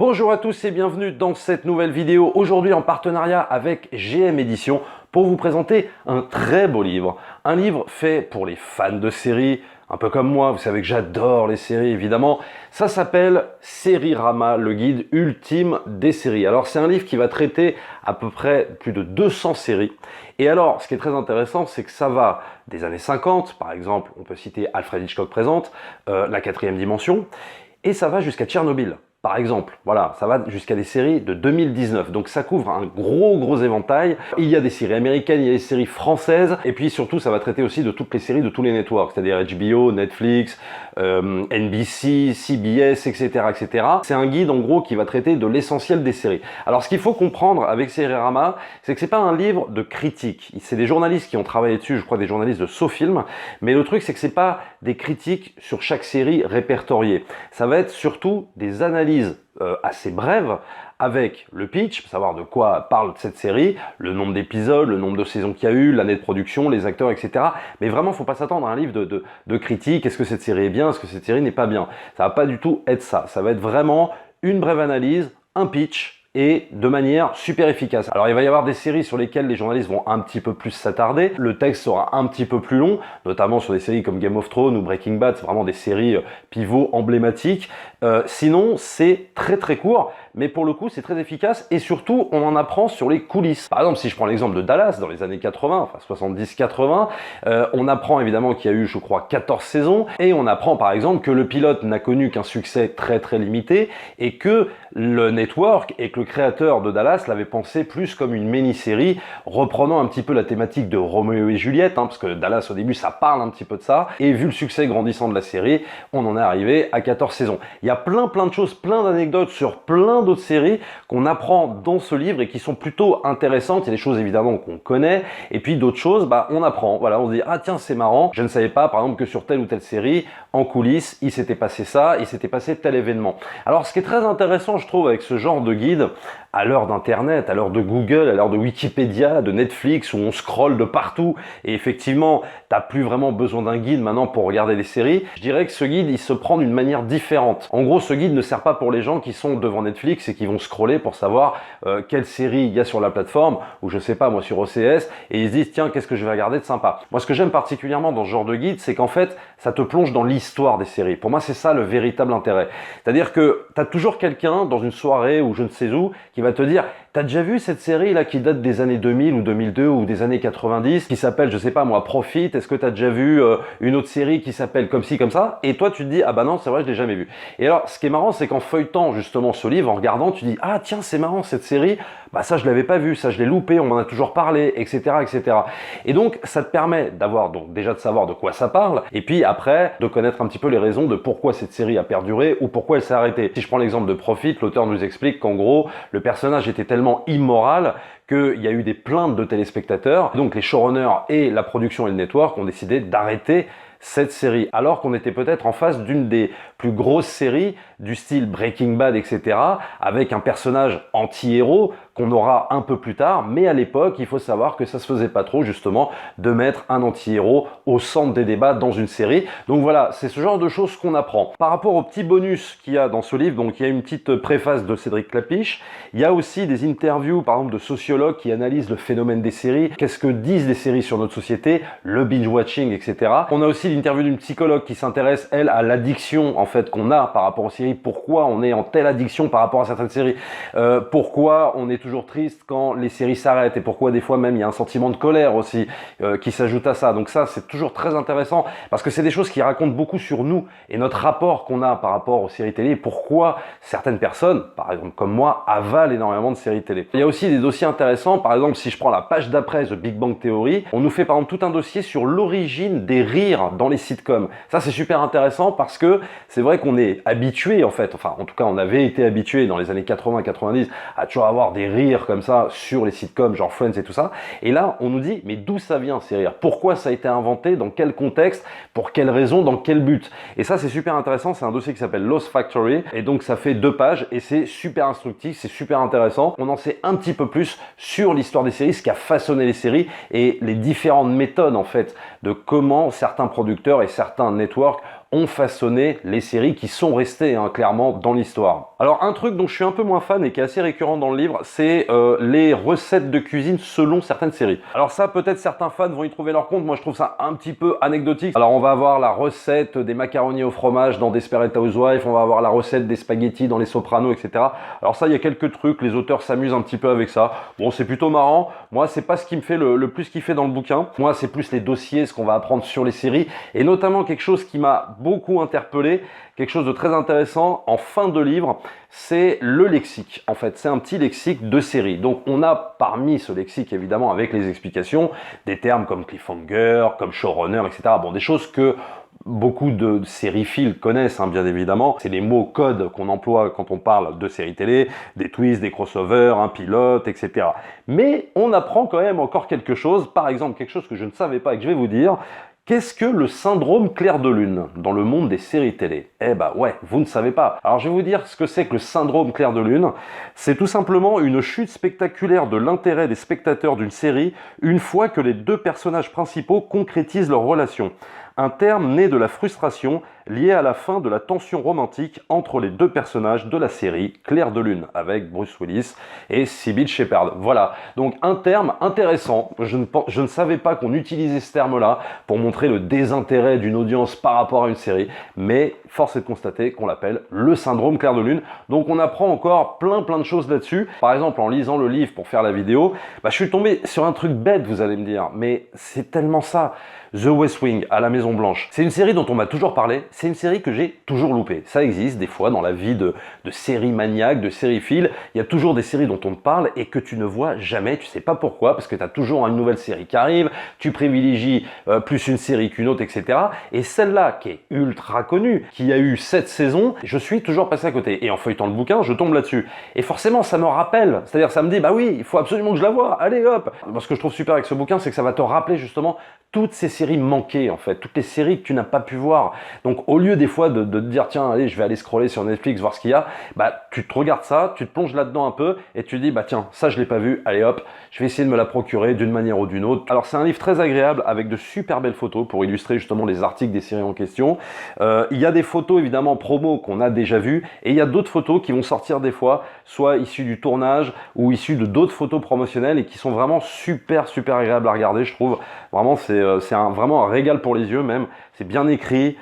Bonjour à tous et bienvenue dans cette nouvelle vidéo, aujourd'hui en partenariat avec GM Édition pour vous présenter un très beau livre. Un livre fait pour les fans de séries, un peu comme moi, vous savez que j'adore les séries évidemment. Ça s'appelle Sérirama, le guide ultime des séries. Alors c'est un livre qui va traiter à peu près plus de 200 séries. Et alors ce qui est très intéressant, c'est que ça va des années 50, par exemple, on peut citer Alfred Hitchcock présente, La quatrième dimension, et ça va jusqu'à Tchernobyl. Par exemple, voilà, ça va jusqu'à des séries de 2019, donc ça couvre un gros éventail. Il y a des séries américaines, il y a des séries françaises, et puis surtout ça va traiter aussi de toutes les séries de tous les networks, c'est-à-dire HBO, Netflix, NBC, CBS, etc. etc. C'est un guide en gros qui va traiter de l'essentiel des séries. Alors ce qu'il faut comprendre avec Sérirama, c'est que c'est pas un livre de critique. C'est des journalistes qui ont travaillé dessus, je crois des journalistes de SoFilm, mais le truc c'est que c'est pas des critiques sur chaque série répertoriée. Ça va être surtout des analyses assez brève avec le pitch, savoir de quoi parle cette série, le nombre d'épisodes, le nombre de saisons qu'il y a eu, l'année de production, les acteurs, etc. Mais vraiment, faut pas s'attendre à un livre de critique. Est-ce que cette série est bien? Est-ce que cette série n'est pas bien? Ça va pas du tout être ça. Ça va être vraiment une brève analyse, un pitch, et de manière super efficace. Alors il va y avoir des séries sur lesquelles les journalistes vont un petit peu plus s'attarder, le texte sera un petit peu plus long, notamment sur des séries comme Game of Thrones ou Breaking Bad, c'est vraiment des séries pivots emblématiques. Sinon c'est très court, mais pour le coup c'est très efficace et surtout on en apprend sur les coulisses. Par exemple si je prends l'exemple de Dallas dans les années 80, enfin 70-80, on apprend évidemment qu'il y a eu je crois 14 saisons et on apprend par exemple que le pilote n'a connu qu'un succès très limité et que le network et que le créateur de Dallas l'avait pensé plus comme une mini-série, reprenant un petit peu la thématique de Roméo et Juliette, parce que Dallas au début ça parle un petit peu de ça, et vu le succès grandissant de la série, on en est arrivé à 14 saisons. Il y a plein de choses, plein d'anecdotes sur plein d'autres séries qu'on apprend dans ce livre et qui sont plutôt intéressantes. Il y a des choses évidemment qu'on connaît, et puis d'autres choses, on apprend, voilà, on se dit ah tiens c'est marrant, je ne savais pas par exemple que sur telle ou telle série, en coulisses, il s'était passé ça, il s'était passé tel événement. Alors ce qui est très intéressant je trouve avec ce genre de guide, à l'heure d'internet, à l'heure de Google, à l'heure de Wikipédia, de Netflix, où on scrolle de partout, et effectivement, t'as plus vraiment besoin d'un guide maintenant pour regarder des séries, je dirais que ce guide, il se prend d'une manière différente. En gros, ce guide ne sert pas pour les gens qui sont devant Netflix et qui vont scroller pour savoir quelle série il y a sur la plateforme, ou je sais pas, moi sur OCS, et ils se disent, tiens, qu'est-ce que je vais regarder de sympa? Moi, ce que j'aime particulièrement dans ce genre de guide, c'est qu'en fait, ça te plonge dans l'histoire des séries. Pour moi, c'est ça le véritable intérêt. C'est-à-dire que t'as toujours quelqu'un dans une soirée ou je ne sais où qui va te dire t'as déjà vu cette série là qui date des années 2000 ou 2002 ou des années 90 qui s'appelle je sais pas moi Profit, est-ce que t'as déjà vu une autre série qui s'appelle comme ci comme ça? Et toi tu te dis ah bah non c'est vrai je l'ai jamais vu. Et alors ce qui est marrant c'est qu'en feuilletant justement ce livre, en regardant tu dis ah tiens c'est marrant cette série, bah ça je l'avais pas vu, ça je l'ai loupé, on m'en a toujours parlé, etc. etc. Et donc ça te permet d'avoir donc déjà de savoir de quoi ça parle et puis après de connaître un petit peu les raisons de pourquoi cette série a perduré ou pourquoi elle s'est arrêtée. Si je prends l'exemple de Profit, l'auteur nous explique qu'en gros le personnage était tellement immoral qu'il y a eu des plaintes de téléspectateurs. Donc les showrunners et la production et le network ont décidé d'arrêter cette série, alors qu'on était peut-être en face d'une des plus grosses séries du style Breaking Bad, etc., avec un personnage anti-héros qu'on aura un peu plus tard, mais à l'époque, il faut savoir que ça se faisait pas trop, justement, de mettre un anti-héros au centre des débats dans une série. Donc voilà, c'est ce genre de choses qu'on apprend. Par rapport aux petits bonus qu'il y a dans ce livre, donc il y a une petite préface de Cédric Clapiche, il y a aussi des interviews, par exemple, de sociologues qui analysent le phénomène des séries, qu'est-ce que disent les séries sur notre société, le binge-watching, etc. On a aussi l'interview d'une psychologue qui s'intéresse, elle, à l'addiction, en fait, qu'on a par rapport aux séries, pourquoi on est en telle addiction par rapport à certaines séries, pourquoi on est toujours triste quand les séries s'arrêtent et pourquoi des fois même il y a un sentiment de colère aussi qui s'ajoute à ça. Donc ça c'est toujours très intéressant parce que c'est des choses qui racontent beaucoup sur nous et notre rapport qu'on a par rapport aux séries télé et pourquoi certaines personnes, par exemple comme moi, avalent énormément de séries télé. Il y a aussi des dossiers intéressants, par exemple si je prends la page d'après The Big Bang Theory, on nous fait par exemple tout un dossier sur l'origine des rires dans les sitcoms. Ça c'est super intéressant parce que c'est vrai qu'on est habitué en fait, enfin en tout cas on avait été habitué dans les années 80-90 à toujours avoir des rires comme ça sur les sitcoms genre Friends et tout ça. Et là, on nous dit, mais d'où ça vient ces rires? Pourquoi ça a été inventé? Dans quel contexte? Pour quelle raison? Dans quel but? Et ça, c'est super intéressant. C'est un dossier qui s'appelle Lost Factory. Et donc, ça fait 2 pages et c'est super instructif, c'est super intéressant. On en sait un petit peu plus sur l'histoire des séries, ce qui a façonné les séries et les différentes méthodes, en fait, de comment certains producteurs et certains networks ont façonné les séries qui sont restées clairement dans l'histoire. Alors un truc dont je suis un peu moins fan et qui est assez récurrent dans le livre, c'est les recettes de cuisine selon certaines séries. Alors ça, peut-être certains fans vont y trouver leur compte, moi je trouve ça un petit peu anecdotique. Alors on va avoir la recette des macaronis au fromage dans Desperate Housewives, on va avoir la recette des spaghettis dans Les Sopranos, etc. Alors ça, il y a quelques trucs, les auteurs s'amusent un petit peu avec ça. Bon, c'est plutôt marrant. Moi, c'est pas ce qui me fait le plus kiffer dans le bouquin. Moi, c'est plus les dossiers, ce qu'on va apprendre sur les séries, et notamment quelque chose qui m'a beaucoup interpellé, quelque chose de très intéressant en fin de livre, c'est le lexique. En fait, c'est un petit lexique de série. Donc, on a parmi ce lexique, évidemment, avec les explications, des termes comme cliffhanger, comme showrunner, etc. Bon, des choses que beaucoup de sériphiles connaissent, bien évidemment. C'est les mots codes qu'on emploie quand on parle de séries télé, des twists, des crossovers, un pilote, etc. Mais on apprend quand même encore quelque chose. Par exemple, quelque chose que je ne savais pas et que je vais vous dire. Qu'est-ce que le syndrome Clair de Lune dans le monde des séries télé? Eh bah ouais, vous ne savez pas. Alors je vais vous dire ce que c'est que le syndrome Clair de Lune. C'est tout simplement une chute spectaculaire de l'intérêt des spectateurs d'une série une fois que les deux personnages principaux concrétisent leur relation. Un terme né de la frustration liée à la fin de la tension romantique entre les deux personnages de la série Clair de Lune avec Bruce Willis et Sybil Shepherd. Voilà, donc un terme intéressant. Je ne savais pas qu'on utilisait ce terme-là pour montrer le désintérêt d'une audience par rapport à une série, mais force est de constater qu'on l'appelle le syndrome Clair de Lune. Donc on apprend encore plein de choses là-dessus. Par exemple, en lisant le livre pour faire la vidéo, je suis tombé sur un truc bête, vous allez me dire, mais c'est tellement ça. The West Wing, à la Maison Blanche. C'est une série dont on m'a toujours parlé, c'est une série que j'ai toujours loupée. Ça existe des fois dans la vie de séries maniaques, de sériphiles, il y a toujours des séries dont on te parle et que tu ne vois jamais, tu sais pas pourquoi, parce que tu as toujours une nouvelle série qui arrive, tu privilégies plus une série qu'une autre, etc. Et celle-là, qui est ultra connue, qui a eu 7 saisons, je suis toujours passé à côté. Et en feuilletant le bouquin, je tombe là-dessus. Et forcément, ça me rappelle, c'est-à-dire ça me dit, bah oui, il faut absolument que je la voie, allez hop. Ce que je trouve super avec ce bouquin, c'est que ça va te rappeler justement toutes ces séries manquées en fait, toutes les séries que tu n'as pas pu voir. Donc au lieu des fois de te dire tiens allez je vais aller scroller sur Netflix voir ce qu'il y a, tu te regardes ça, tu te plonges là-dedans un peu et tu te dis tiens ça je l'ai pas vu, allez hop, je vais essayer de me la procurer d'une manière ou d'une autre. Alors c'est un livre très agréable avec de super belles photos pour illustrer justement les articles des séries en question. Il y a des photos évidemment promo qu'on a déjà vues et il y a d'autres photos qui vont sortir des fois, soit issues du tournage ou issues de d'autres photos promotionnelles et qui sont vraiment super agréables à regarder je trouve. Vraiment c'est vraiment un régal pour les yeux même, c'est bien écrit,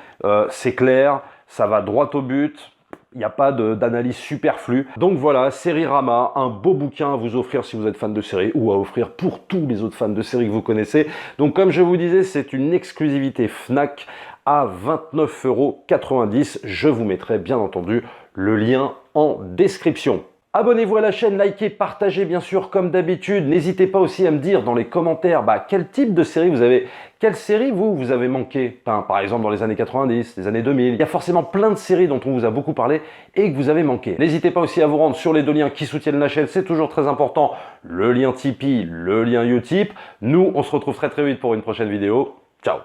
c'est clair, ça va droit au but, il n'y a pas d'analyse superflue. Donc voilà, Sérirama, un beau bouquin à vous offrir si vous êtes fan de séries ou à offrir pour tous les autres fans de séries que vous connaissez. Donc comme je vous disais, c'est une exclusivité Fnac à 29,90 €. Je vous mettrai bien entendu le lien en description. Abonnez-vous à la chaîne, likez, partagez bien sûr comme d'habitude. N'hésitez pas aussi à me dire dans les commentaires quel type de série vous avez. Quelle série vous avez manqué par exemple dans les années 90, les années 2000. Il y a forcément plein de séries dont on vous a beaucoup parlé et que vous avez manqué. N'hésitez pas aussi à vous rendre sur les deux liens qui soutiennent la chaîne, c'est toujours très important. Le lien Tipeee, le lien Utip. Nous, on se retrouve très vite pour une prochaine vidéo. Ciao!